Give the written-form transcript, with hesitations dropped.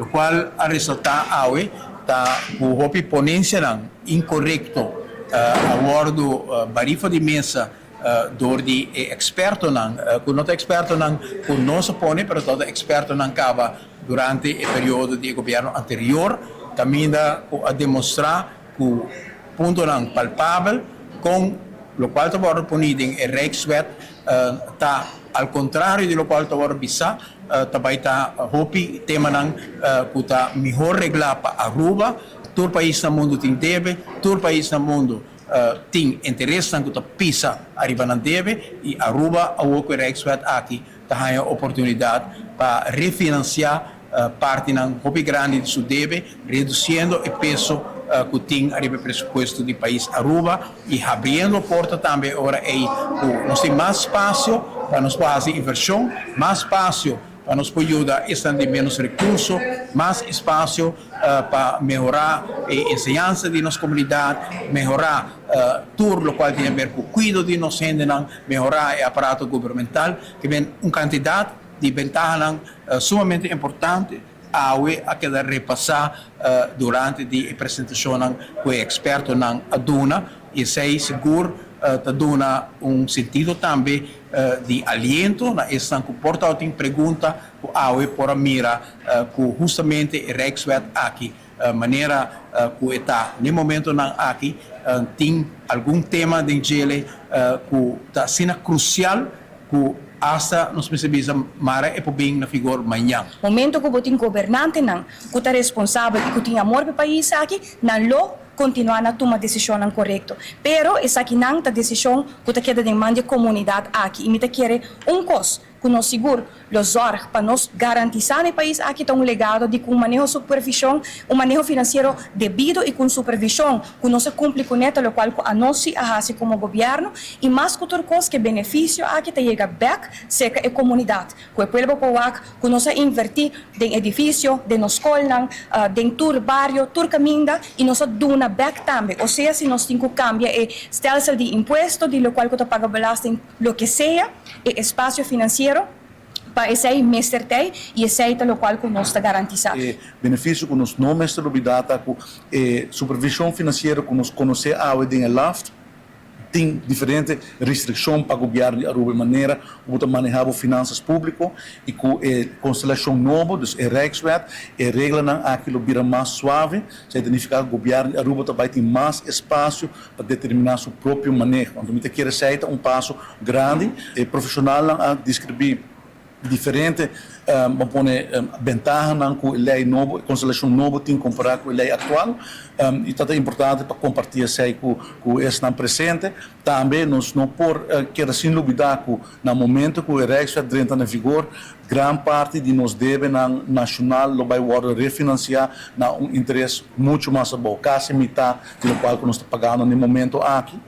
lo qual a resultar awe ta o hopi ponência não incorreto a bordo barifa de mesa door die expertonan con not expertonan con non se pone pero todo expertonan cava durante il periodo di governo anterior caminda a demonstrar que punto non palpável con lo qual tavor poniding e Rijkswet ta al contrario di lo qual tavor bisa tabay ta hopi tema nang kuta mejor regla pa Aruba tur país na mundo tem deve tur país na mundo tem interesse nang kuta pisa arriba nang deve e Aruba a o Rijkswet aqui ta haya oportunidad para refinanciar parte nang hopi grande de su deve reduzindo o peso que tem arriba presupuesto do país Aruba e abrindo a porta também agora aí nós temos mais espaço para nós fazer inversão, mais espaço para nos ajudar a estender menos recursos, mais espaço para melhorar a ensinança de nossa comunidade, melhorar tudo o qual tem a ver com o cuidado de nós gente, melhorar o aparato governamental, que vem uma quantidade de vantagens sumamente importante a quedar repassar durante a apresentação com o experto na aduna e sei seguro te dona sentido também de aliento na essa comporta tem pergunta que awe por mira que justamente o Rijkswet aqui maneira que está no momento não aqui tem algum tema de gele que está sendo crucial que hasta nos percebemos mara é por bem na figura manhã. Momento que o botin governante não, que está responsável e que tem amor para o país aqui, não lo continuar a tomar decisão correta. Pero essa aqui não a decisão que está queda de mão de comunidade aqui. E me quer costo que nós seguro os órgãos para nós garantizar no país aqui tem legado de com manejo supervisão, manejo financeiro devido e com supervisão que não se cumpre com isso, o qual a nós a haci como governo e mais que outra coisa que benefício aqui te chega back seca a comunidade. Que o povo pauac que nós invertir em edifício, de nos escola, de tur barrio, tur caminda e nós dona back também. Ou seja, se nós temos que cambiar o stelsel de imposto, de lo qual que paga belasting, lo que seja, e espaço financeiro para esse mestertei e esse é o qual que nós está garantizado. Benefício que nós não mestre obidata com supervisão financeira que nós conhecer a ordem LAFT tem diferente restrição para o governo de Aruba de maneira que manejar as finanças públicas e com a constelação nobo, dus a Rijkswet, a regra não aquilo vira mais suave, significa que o governo de Aruba também tem mais espaço para determinar seu próprio manejo. Então, me quer dizer passo grande, e profissional a descrever diferente vantagem com a lei nova, a constelação nova tem que comparar com a lei atual e é importante para compartilhar isso com o Esnan presente. Também nós não por querer sem dúvida que no momento que o Rijkswet entra em vigor, grande parte de nós deve nacional vai refinanciar na interesse muito mais bom, quase metade do qual que nós estamos pagando no momento aqui.